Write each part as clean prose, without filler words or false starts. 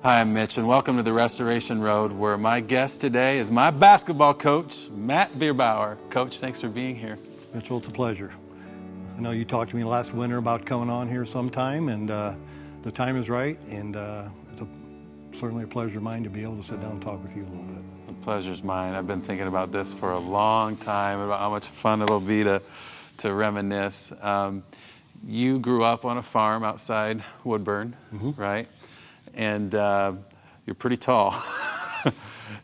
Hi, I'm Mitch, and welcome to the Restoration Road, where my guest today is my basketball coach, Matt Beerbower. Coach, thanks for being here. Mitchell, it's a pleasure. I know you talked to me last winter about coming on here sometime, and the time is right, and it's certainly a pleasure of mine to be able to sit down and talk with you a little bit. The pleasure's mine. I've been thinking about this for a long time, about how much fun it'll be to reminisce. You grew up on a farm outside Woodburn, right? And you're pretty tall.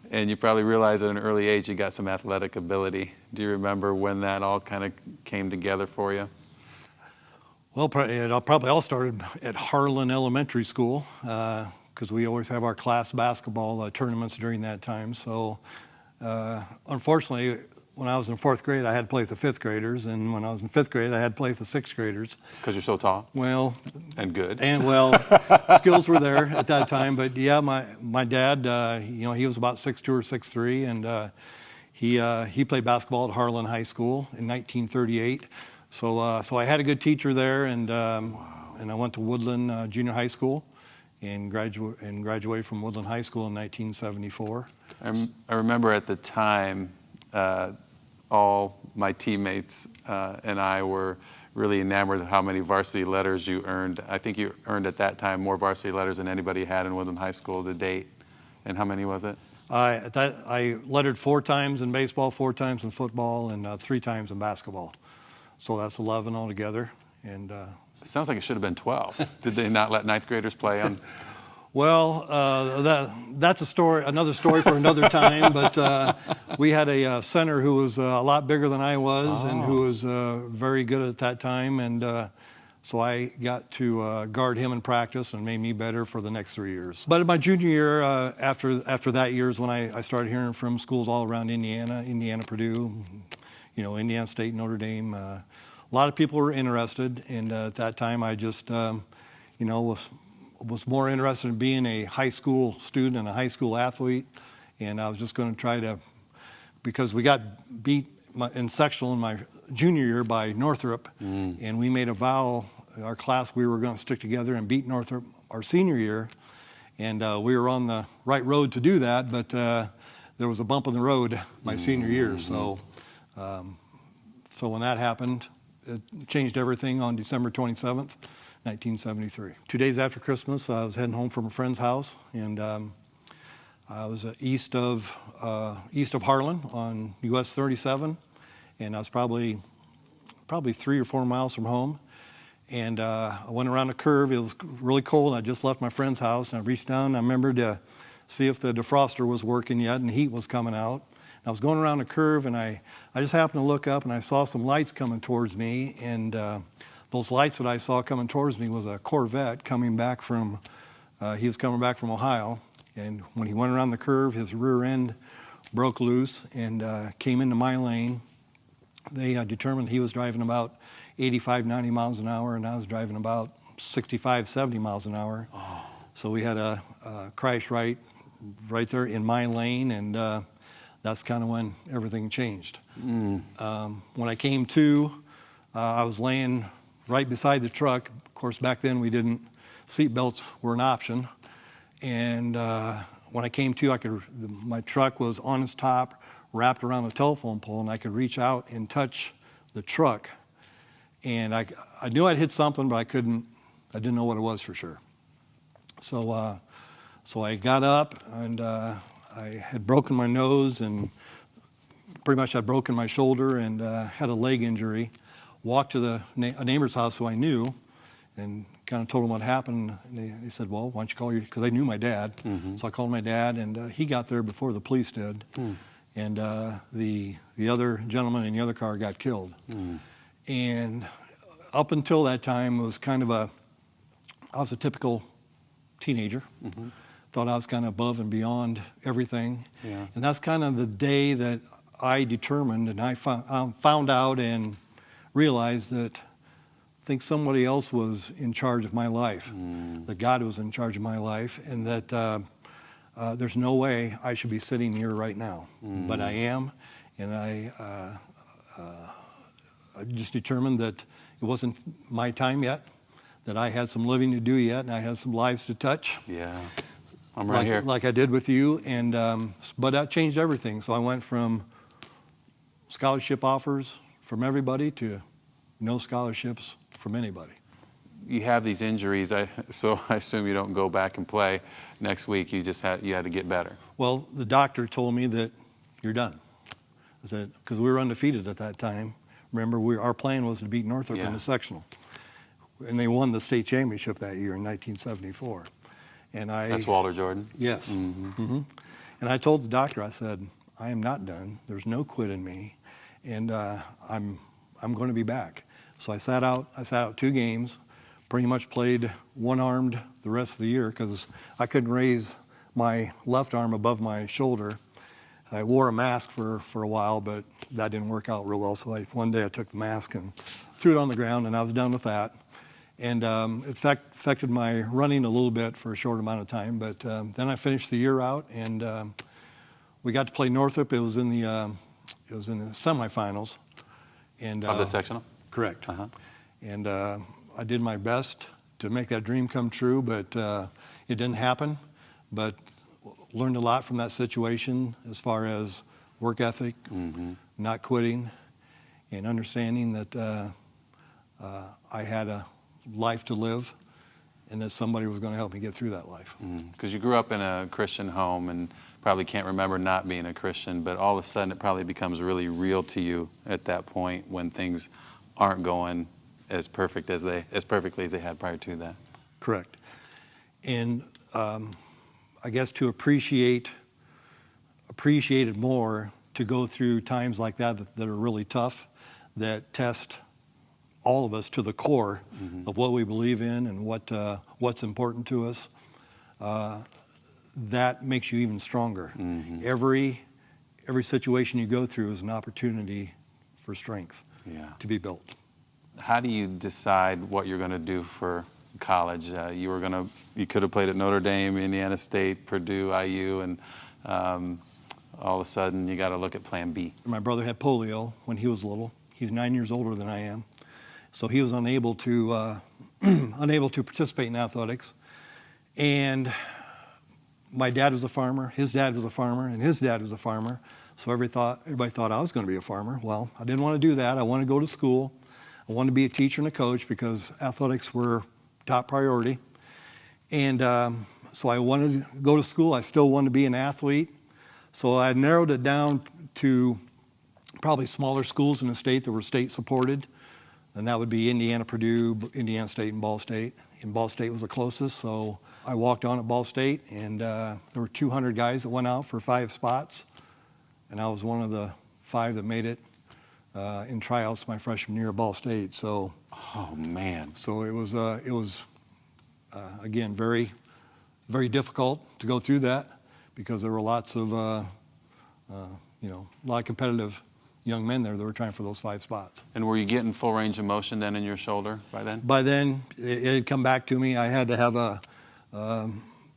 And you probably realized at an early age you got some athletic ability. Do you remember when that all kind of came together for you? Well, it probably all started at Harlan Elementary School, because we always have our class basketball tournaments during that time. So unfortunately, when I was in fourth grade, I had to play with the fifth graders, and when I was in fifth grade, I had to play with the sixth graders. Because you're so tall? Well. And good. And well, skills were there at that time. But yeah, my dad, he was about 6'2" or 6'3", and he played basketball at Harlan High School in 1938. So I had a good teacher there, and I went to Woodland Junior High School, and graduated from Woodland High School in 1974. I remember at the time, all my teammates and I were really enamored of how many varsity letters you earned. I think you earned at that time more varsity letters than anybody had in Woodland High School to date. And how many was it? I lettered 4 times in baseball, 4 times in football, and 3 times in basketball. So that's 11 altogether. And it sounds like it should have been 12. Did they not let ninth graders play on? Well, that's another story for another time. But we had a center who was a lot bigger than I was, and who was very good at that time. And so I got to guard him in practice, and made me better for the next 3 years. But in my junior year, after that year is when I started hearing from schools all around Indiana, Purdue, Indiana State, Notre Dame. A lot of people were interested, and at that time I just, was more interested in being a high school student and a high school athlete, and I was just going to try to, because we got beat in sectional in my junior year by Northrop, and we made a vow, our class, we were going to stick together and beat Northrop our senior year, and we were on the right road to do that, but there was a bump in the road my senior year, so when that happened, it changed everything on December 27th. 1973. 2 days after Christmas, I was heading home from a friend's house, and I was east of Harlan on US 37, and I was probably 3 or 4 miles from home. And I went around a curve. It was really cold. I just left my friend's house, and I reached down. And I remembered to see if the defroster was working yet, and the heat was coming out. And I was going around a curve, and I just happened to look up, and I saw some lights coming towards me, and those lights that I saw coming towards me was a Corvette coming back from, he was coming back from Ohio. And when he went around the curve, his rear end broke loose and came into my lane. They determined he was driving about 85, 90 miles an hour, and I was driving about 65, 70 miles an hour. Oh. So we had a crash right there in my lane, and that's kind of when everything changed. When I came to, I was laying right beside the truck. Of course, back then seat belts were an option. And when I came to, my truck was on its top, wrapped around a telephone pole, and I could reach out and touch the truck. And I knew I'd hit something, but I didn't know what it was for sure. So I got up, and I had broken my nose, and pretty much I'd broken my shoulder, and had a leg injury. Walked to a neighbor's house who I knew, and kind of told him what happened. And they said, well, why don't you call because they knew my dad. So I called my dad, and he got there before the police did. And the other gentleman in the other car got killed. And up until that time, it was I was a typical teenager. Thought I was kind of above and beyond everything. Yeah. And that's kind of the day that I determined, and I found out and realized that I think somebody else was in charge of my life, that God was in charge of my life, and that there's no way I should be sitting here right now. But I am, and I just determined that it wasn't my time yet, that I had some living to do yet, and I had some lives to touch. Yeah. I'm right here. Like I did with you, and but that changed everything. So I went from scholarship offers from everybody to no scholarships from anybody. You have these injuries, so I assume you don't go back and play next week. You had to get better. Well, the doctor told me that you're done. I said, because we were undefeated at that time. Remember, our plan was to beat Northrop in the sectional, and they won the state championship that year in 1974. And That's Walter Jordan. Yes. Mm-hmm. And I told the doctor, I said, I am not done. There's no quit in me, and I'm going to be back. So I sat out 2 games. Pretty much played one-armed the rest of the year because I couldn't raise my left arm above my shoulder. I wore a mask for a while, but that didn't work out real well. So one day I took the mask and threw it on the ground, and I was done with that. And it affected my running a little bit for a short amount of time. But then I finished the year out, and we got to play Northrop. It was in the semifinals. And of the sectional? Correct. Uh-huh. And I did my best to make that dream come true, but it didn't happen. But learned a lot from that situation as far as work ethic, not quitting, and understanding that I had a life to live and that somebody was going to help me get through that life. Because you grew up in a Christian home and probably can't remember not being a Christian, but all of a sudden it probably becomes really real to you at that point when things aren't going as perfectly as they had prior to that. Correct. And I guess to appreciate it more, to go through times like that are really tough, that test all of us to the core of what we believe in and what's important to us, that makes you even stronger. Every situation you go through is an opportunity for strength to be built. How do you decide what you're going to do for college? You could have played at Notre Dame, Indiana State, Purdue, IU, and all of a sudden you got to look at Plan B. My brother had polio when he was little. He's 9 years older than I am, so he was unable to participate in athletics. And my dad was a farmer. His dad was a farmer, and his dad was a farmer. So everybody thought I was going to be a farmer. Well, I didn't want to do that. I wanted to go to school. I wanted to be a teacher and a coach because athletics were top priority. And so I wanted to go to school. I still wanted to be an athlete. So I narrowed it down to probably smaller schools in the state that were state supported. And that would be Indiana, Purdue, Indiana State, and Ball State. And Ball State was the closest. So I walked on at Ball State, and there were 200 guys that went out for 5 spots. And I was one of the 5 that made it in tryouts my freshman year at Ball State. So, oh man! So it was again very, very difficult to go through that because there were lots of a lot of competitive young men there that were trying for those 5 spots. And were you getting full range of motion then in your shoulder by then? By then, it had come back to me. I had to have a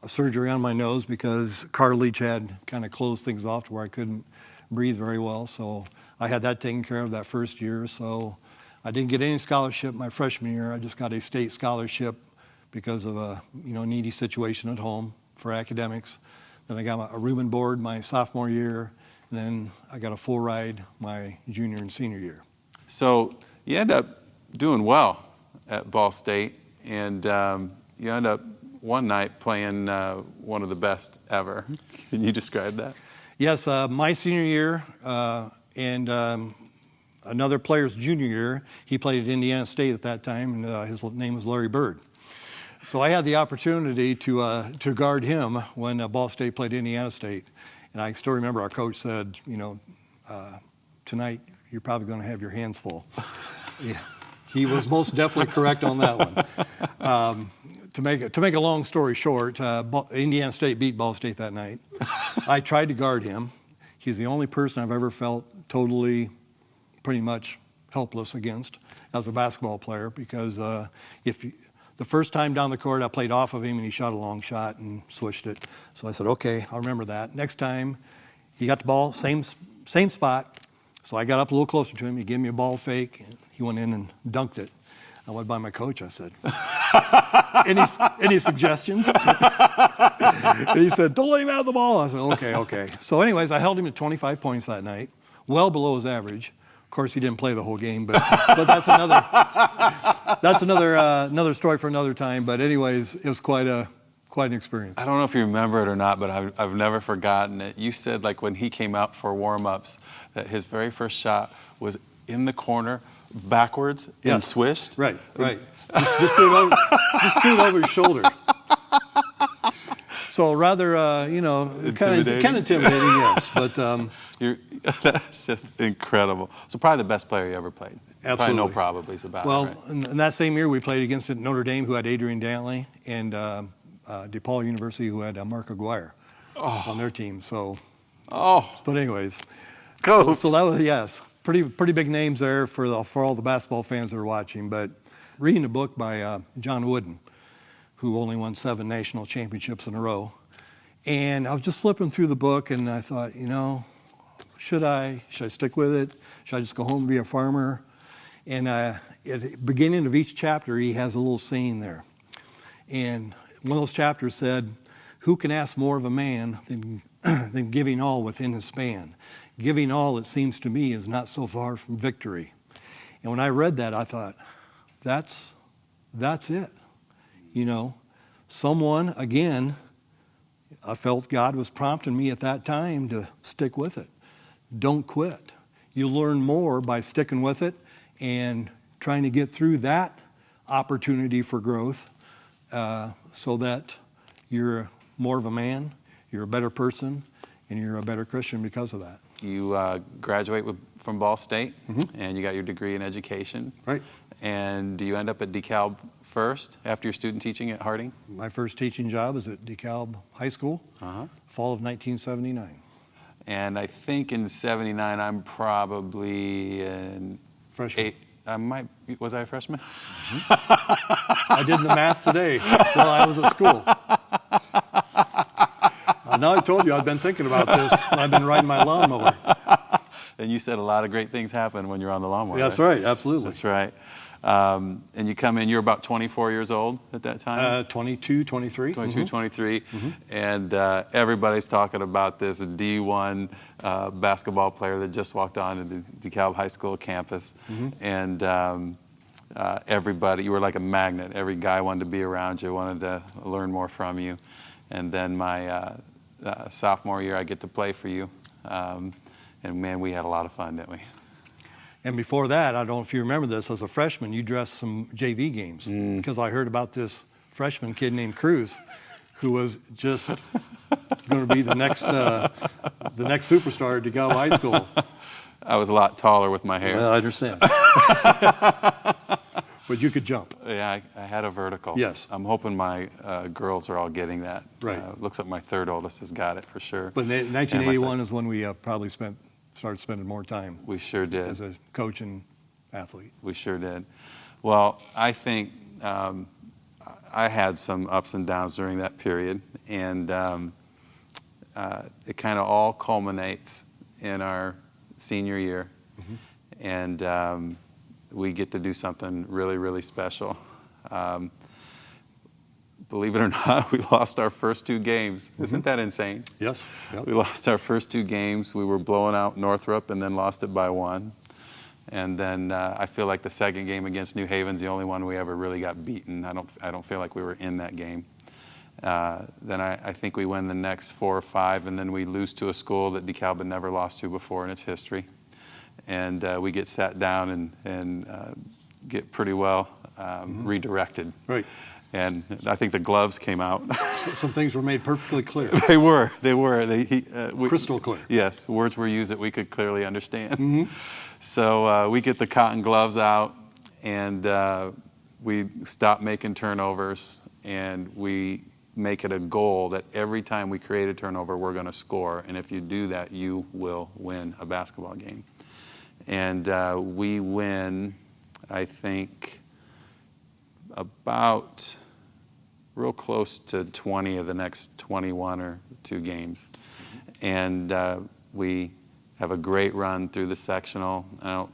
surgery on my nose because cartilage had kind of closed things off to where I couldn't breathe very well. So I had that taken care of that first year. So I didn't get any scholarship my freshman year. I just got a state scholarship because of a needy situation at home for academics. Then I got a room and board my sophomore year. And then I got a full ride my junior and senior year. So you end up doing well at Ball State, and you end up one night playing one of the best ever. Can you describe that? Yes, my senior year and another player's junior year, he played at Indiana State at that time, and his name was Larry Bird. So I had the opportunity to guard him when Ball State played Indiana State. And I still remember our coach said, tonight you're probably going to have your hands full. Yeah, he was most definitely correct on that one. To make a long story short, Indiana State beat Ball State that night. I tried to guard him. He's the only person I've ever felt totally, pretty much helpless against as a basketball player because the first time down the court, I played off of him, and he shot a long shot and switched it. So I said, okay, I'll remember that. Next time, he got the ball, same spot. So I got up a little closer to him. He gave me a ball fake. And he went in and dunked it. I went by my coach. I said, Any suggestions? And he said, don't let him have the ball. I said, okay. So anyways, I held him to 25 points that night, well below his average. Of course, he didn't play the whole game, but that's another story for another time. But anyways, it was quite an experience. I don't know if you remember it or not, but I've never forgotten it. You said, like, when he came out for warm-ups, that his very first shot was in the corner, backwards, and swished. Right. Just threw it over his shoulder. So rather, kind of intimidating, yes. But that's just incredible. So probably the best player you ever played. Absolutely. Probably no probablys about it. Well, right? in that same year, we played against Notre Dame, who had Adrian Dantley, and DePaul University, who had Mark Aguirre on their team. So, but anyways, Coach. So that was pretty big names there for all the basketball fans that are watching. But reading a book by John Wooden, who only won 7 national championships in a row, and I was just flipping through the book, and I thought, should I stick with it? Should I just go home and be a farmer? And at the beginning of each chapter, he has a little saying there. And one of those chapters said, who can ask more of a man than giving all within his span? Giving all, it seems to me, is not so far from victory. And when I read that, I thought, that's it. Someone, again, I felt God was prompting me at that time to stick with it. Don't quit. You learn more by sticking with it and trying to get through that opportunity for growth so that you're more of a man, you're a better person, and you're a better Christian because of that. You graduate from Ball State, and you got your degree in education. Right. And do you end up at DeKalb first after your student teaching at Harding? My first teaching job was at DeKalb High School, fall of 1979. And I think in '79, I'm probably an freshman. Was I a freshman? I did the math today while I was at school. Now I told you I've been thinking about this. I've been riding my lawnmower. And you said a lot of great things happen when you're on the lawnmower. That's right, absolutely. That's right. And you come in, you're about 24 years old at that time? 22, 23. 22, 23. And everybody's talking about this D1 basketball player that just walked onto the DeKalb High School campus. And everybody, you were like a magnet. Every guy wanted to be around you, wanted to learn more from you. And then my sophomore year, I get to play for you. And man, we had a lot of fun, didn't we? And before that, I don't know if you remember this, as a freshman, you dressed some JV games because I heard about this freshman kid named Kruse who was just going to be the next superstar at DeKalb High School. I was a lot taller with my hair. Well, I understand. But you could jump. Yeah, I had a vertical. Yes. I'm hoping my girls are all getting that. Right. Looks like my third oldest has got it for sure. But 1981 is when we probably started spending more time. We sure did. As a coach and athlete. We sure did. Well, I think I had some ups and downs during that period, and it kind of all culminates in our senior year, and we get to do something really, really special. Believe it or not, we lost our first 2 games. Isn't that insane? Yes. Yep. We lost our first 2 games. We were blowing out Northrop and then lost it by 1. And then I feel like the second game against New Haven's the only one we ever really got beaten. I don't feel like we were in that game. Then I think we win the next 4 or 5, and then we lose to a school that DeKalb had never lost to before in its history. And we get sat down and get pretty well redirected. Right. And I think the gloves came out. Some things were made perfectly clear. They were. Crystal clear. Yes, words were used that we could clearly understand. So we get the cotton gloves out, and we stop making turnovers, and we make it a goal that every time we create a turnover, we're going to score. And if you do that, you will win a basketball game. And we win, I think, about real close to 20 of the next 21 or 2 games. And we have a great run through the sectional. I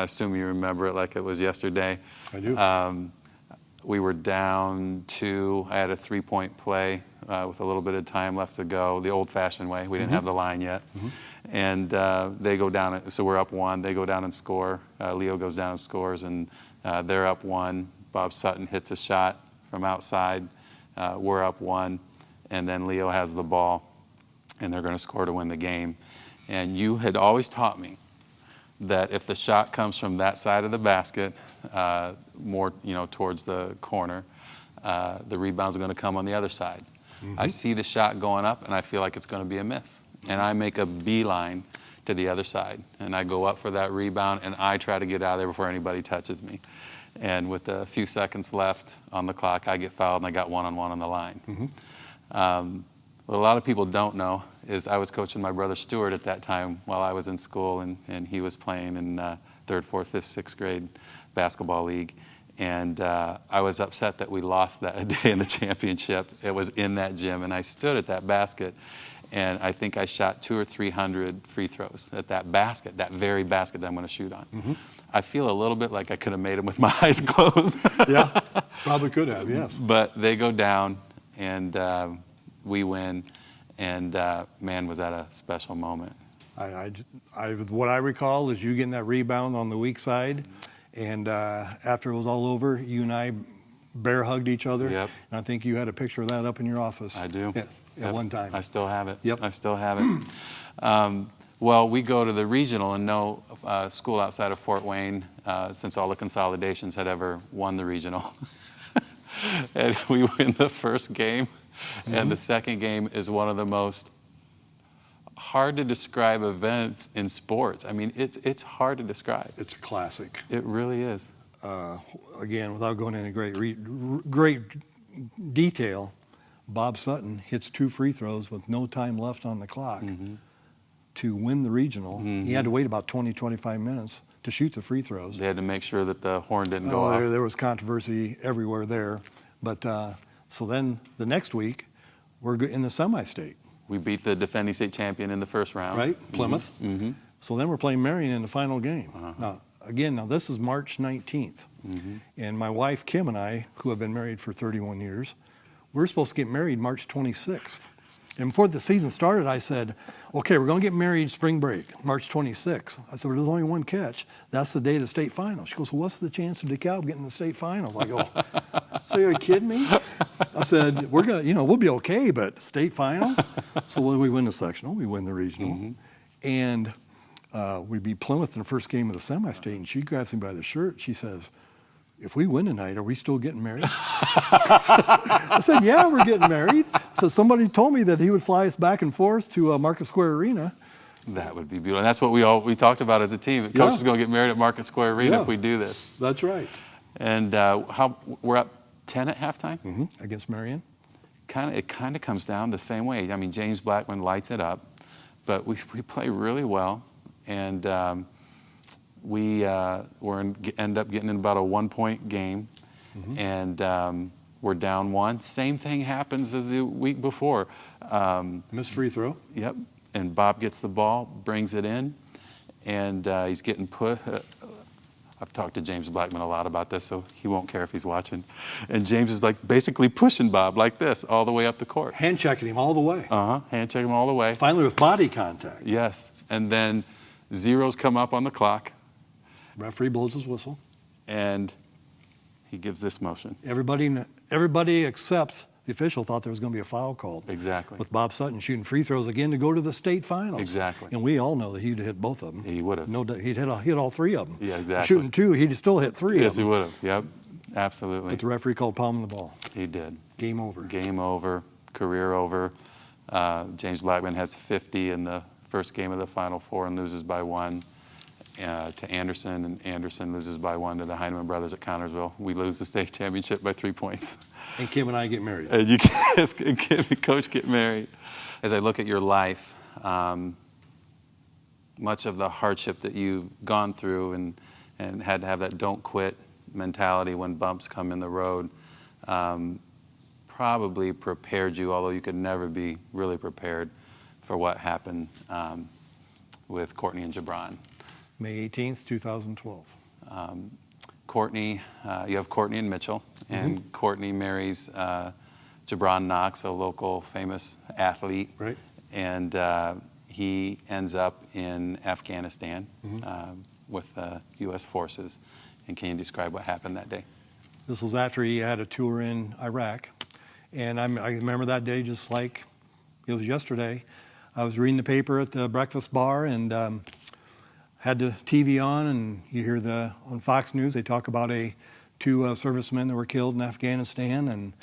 assume you remember it like it was yesterday. I do. we were down 2. I had a 3-point play with a little bit of time left to go, the old-fashioned way. We didn't have the line yet. And they go down, so we're up 1. They go down and score. Leo goes down and scores, and they're up 1. Bob Sutton hits a shot from outside. We're up 1, and then Leo has the ball, and they're going to score to win the game. And you had always taught me that if the shot comes from that side of the basket, more towards the corner, the rebound's going to come on the other side. I see the shot going up, and I feel like it's going to be a miss. And I make a beeline to the other side, and I go up for that rebound, and I try to get out of there before anybody touches me. And with a few seconds left on the clock, I get fouled, and I got one-on-one on the line. What a lot of people don't know is I was coaching my brother Stuart at that time while I was in school, and he was playing in 3rd, 4th, 5th, 6th grade basketball league. And I was upset that we lost that day in the championship. It was in that gym, and I stood at that basket, and I think I shot 200 or 300 free throws at that basket, that very basket that I'm going to shoot on. I feel a little bit like I could have made them with my eyes closed. Yeah, probably could have, yes. But they go down, and we win, and man, was that a special moment. What I recall is you getting that rebound on the weak side, and after it was all over, you and I bear hugged each other. Yep. And I think you had a picture of that up in your office. I do. At one time. I still have it. Yep. I still have it. Well, we go to the regional, and no school outside of Fort Wayne, since all the consolidations had ever won the regional. And we win the first game, and the second game is one of the most hard to describe events in sports. I mean, it's hard to describe. It's a classic. It really is. Again, without going into great detail, Bob Sutton hits 2 free throws with no time left on the clock to win the regional. He had to wait about 20, 25 minutes to shoot the free throws. They had to make sure that the horn didn't go off. There was controversy everywhere there. But so then the next week, we're in the semi-state. We beat the defending state champion in the first round. Right, Plymouth. So then we're playing Marion in the final game. Now this is March 19th. And my wife, Kim, and I, who have been married for 31 years, we're supposed to get married March 26th. And before the season started, I said, okay, we're going to get married spring break, March 26th. I said, well, there's only one catch. That's the day of the state finals. She goes, well, what's the chance of DeKalb getting the state finals? I go, so are you kidding me? I said, we're going to, we'll be okay, but state finals? So when we win the sectional, we win the regional. And we beat Plymouth in the first game of the semi-state, and she grabs me by the shirt. She says, if we win tonight, are we still getting married? I said, yeah, we're getting married. So somebody told me that he would fly us back and forth to Market Square Arena. That would be beautiful. And that's what we talked about as a team. Coach is going to get married at Market Square Arena if we do this. That's right. And we're up 10 at halftime? Against Marion. It kind of comes down the same way. I mean, James Blackman lights it up, but we play really well. And we end up getting in about a 1-point game, and we're down 1. Same thing happens as the week before. Missed free throw. Yep. And Bob gets the ball, brings it in, and he's getting put. I've talked to James Blackman a lot about this, so he won't care if he's watching. And James is like basically pushing Bob like this all the way up the court. Hand checking him all the way. Hand checking him all the way. Finally with body contact. Yes. And then zeros come up on the clock. Referee blows his whistle. And he gives this motion. Everybody except the official thought there was going to be a foul called. Exactly. With Bob Sutton shooting free throws again to go to the state finals. Exactly. And we all know that he'd hit both of them. He would have. No, he'd hit all 3 of them. Yeah, exactly. Shooting 2, he'd still hit 3 of them. Yes, he would have. Yep, absolutely. But the referee called palm the ball. He did. Game over. Game over. Career over. James Blackman has 50 in the first game of the Final Four and loses by 1. To Anderson, and Anderson loses by 1 to the Heineman brothers at Connersville. We lose the state championship by 3 points. And Kim and I get married. And you guys, Kim and Coach get married. As I look at your life, much of the hardship that you've gone through and had to have that don't quit mentality when bumps come in the road probably prepared you, although you could never be really prepared for what happened with Courtney and Jabron. May 18th, 2012. Courtney, you have Courtney and Mitchell, and Courtney marries Jabron Knox, a local famous athlete. Right. And he ends up in Afghanistan with the U.S. forces. And can you describe what happened that day? This was after he had a tour in Iraq. And I remember that day just like it was yesterday. I was reading the paper at the breakfast bar and had the TV on, and you hear on Fox News, they talk about two servicemen that were killed in Afghanistan. And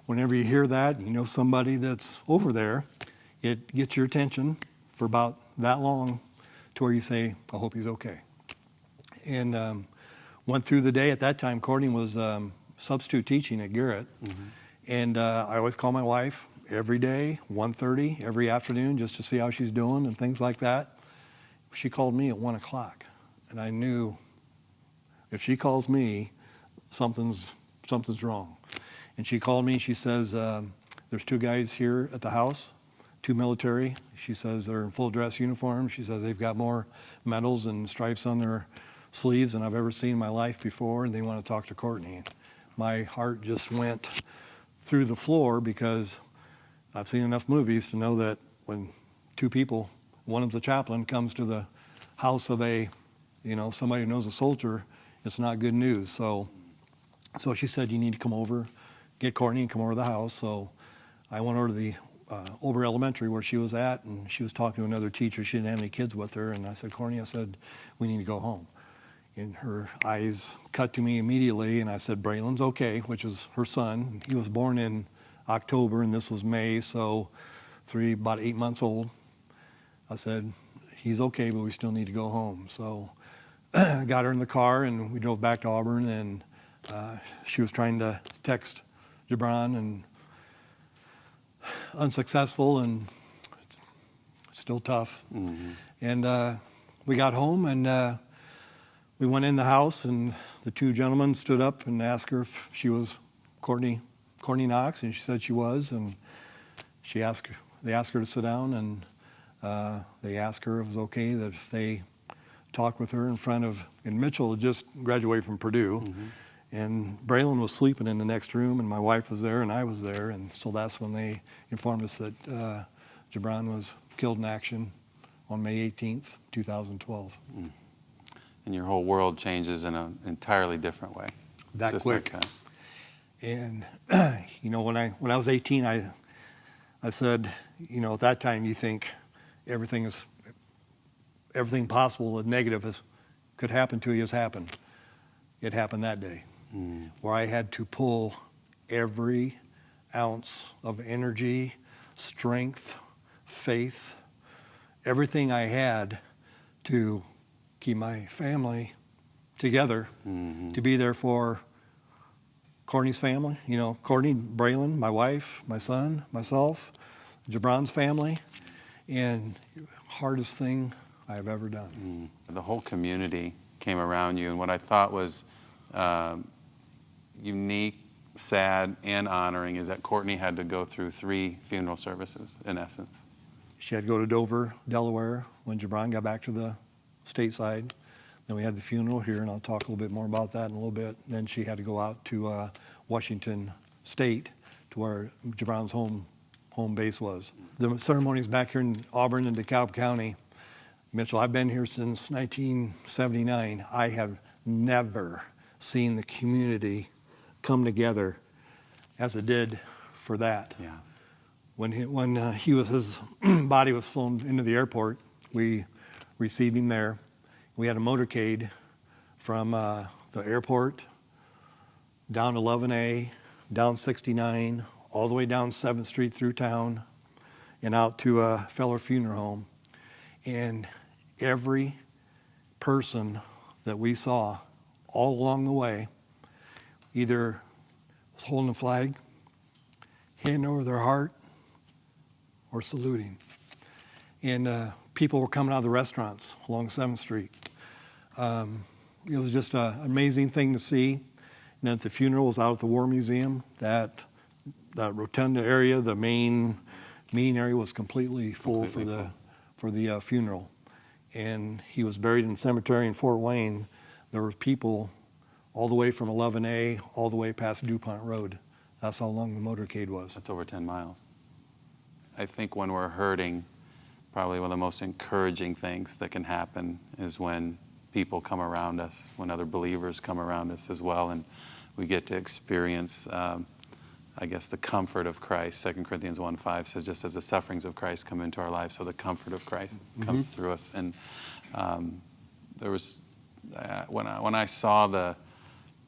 whenever you hear that, you know somebody that's over there, it gets your attention for about that long to where you say, I hope he's okay. And went through the day. At that time, Courtney was substitute teaching at Garrett. And I always call my wife every day, 1:30, every afternoon, just to see how she's doing and things like that. She called me at 1 o'clock, and I knew if she calls me, something's wrong. And she called me, and she says, there's two guys here at the house, two military. She says they're in full dress uniforms. She says they've got more medals and stripes on their sleeves than I've ever seen in my life before, and they want to talk to Courtney. My heart just went through the floor because I've seen enough movies to know that when two people, one of the chaplain, comes to the house of somebody who knows a soldier, it's not good news. So she said, you need to come over, get Courtney and come over to the house. So I went over to the Ober Elementary where she was at, and she was talking to another teacher. She didn't have any kids with her. And I said, Courtney, we need to go home. And her eyes cut to me immediately, and I said, Braylon's okay, which is her son. He was born in October, and this was May, so about 8 months old. I said, he's okay, but we still need to go home. So I got her in the car, and we drove back to Auburn, and she was trying to text Jabron, and unsuccessful, and it's still tough. And we got home, and we went in the house, and the two gentlemen stood up and asked her if she was Courtney Knox, and she said she was. And they asked her to sit down, and they asked her if it was okay that if they talked with her in front of. And Mitchell had just graduated from Purdue, and Braylon was sleeping in the next room, and my wife was there, and I was there, and so that's when they informed us that Jabron was killed in action on May 18th, 2012. And your whole world changes in an entirely different way. That just quick. Like that. And when I was 18, I said, at that time you think everything possible and negative could happen to you has happened. It happened that day, where I had to pull every ounce of energy, strength, faith, everything I had to keep my family together, to be there for Courtney's family, Courtney, Braylon, my wife, my son, myself, Jabron's family, and hardest thing I've ever done. The whole community came around you, and what I thought was unique, sad, and honoring is that Courtney had to go through 3 funeral services, in essence. She had to go to Dover, Delaware, when Jabron got back to the stateside. Then we had the funeral here, and I'll talk a little bit more about that in a little bit. Then she had to go out to Washington State, to where Jabron's home base was. The ceremonies back here in Auburn and DeKalb County. Mitchell, I've been here since 1979. I have never seen the community come together as it did for that. Yeah. When his body was flown into the airport, we received him there. We had a motorcade from the airport down 11A, down 69, all the way down 7th Street through town, and out to Feller Funeral Home. And every person that we saw all along the way either was holding a flag, handing over their heart, or saluting. And people were coming out of the restaurants along 7th Street. It was just an amazing thing to see. And then at the funeral was out at the War Museum. That rotunda area, the main area, was completely full for the funeral. And he was buried in the cemetery in Fort Wayne. There were people all the way from 11A, all the way past DuPont Road. That's how long the motorcade was. That's over 10 miles. I think when we're hurting, probably one of the most encouraging things that can happen is when people come around us, when other believers come around us as well, and we get to experience, I guess, the comfort of Christ. 2 Corinthians 1:5 says, just as the sufferings of Christ come into our lives, so the comfort of Christ comes through us. And there was, when I saw the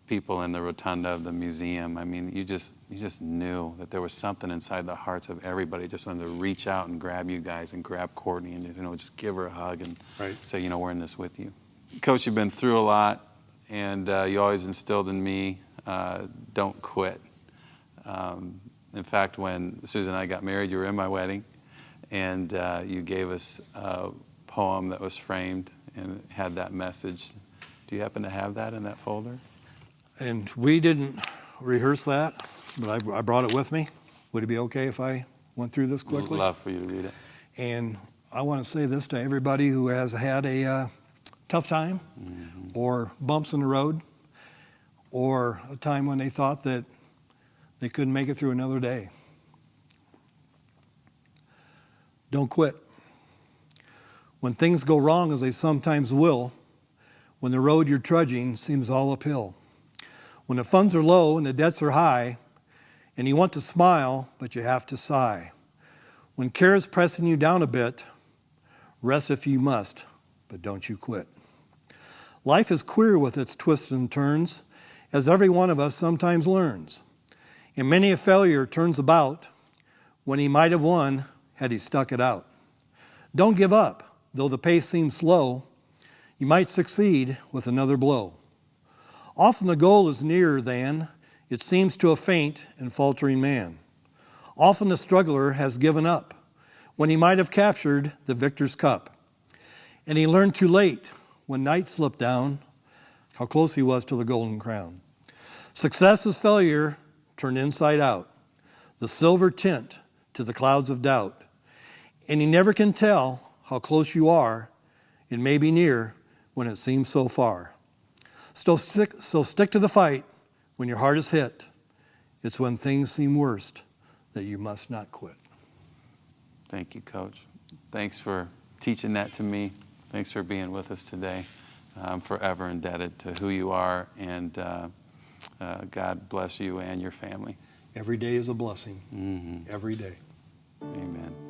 people in the rotunda of the museum, I mean, you just knew that there was something inside the hearts of everybody. Just wanted to reach out and grab you guys and grab Courtney and just give her a hug and say, we're in this with you. Coach, you've been through a lot, and you always instilled in me, don't quit. In fact, when Susan and I got married, you were in my wedding, and you gave us a poem that was framed and had that message. Do you happen to have that in that folder? And we didn't rehearse that, but I brought it with me. Would it be okay if I went through this quickly? I'd love for you to read it. And I want to say this to everybody who has had a tough time or bumps in the road or a time when they thought that they couldn't make it through another day. Don't quit. When things go wrong, as they sometimes will, when the road you're trudging seems all uphill, when the funds are low and the debts are high, and you want to smile, but you have to sigh, when care is pressing you down a bit, rest if you must, but don't you quit. Life is queer with its twists and turns, as every one of us sometimes learns. And many a failure turns about when he might have won had he stuck it out. Don't give up, though the pace seems slow. You might succeed with another blow. Often the goal is nearer than it seems to a faint and faltering man. Often the struggler has given up when he might have captured the victor's cup. And he learned too late when night slipped down how close he was to the golden crown. Success is failure turned inside out, the silver tint to the clouds of doubt. And you never can tell how close you are. It may be near when it seems so far. So stick to the fight when your heart is hit. It's when things seem worst that you must not quit. Thank you, Coach. Thanks for teaching that to me. Thanks for being with us today. I'm forever indebted to who you are, and God bless you and your family. Every day is a blessing. Every day. Amen.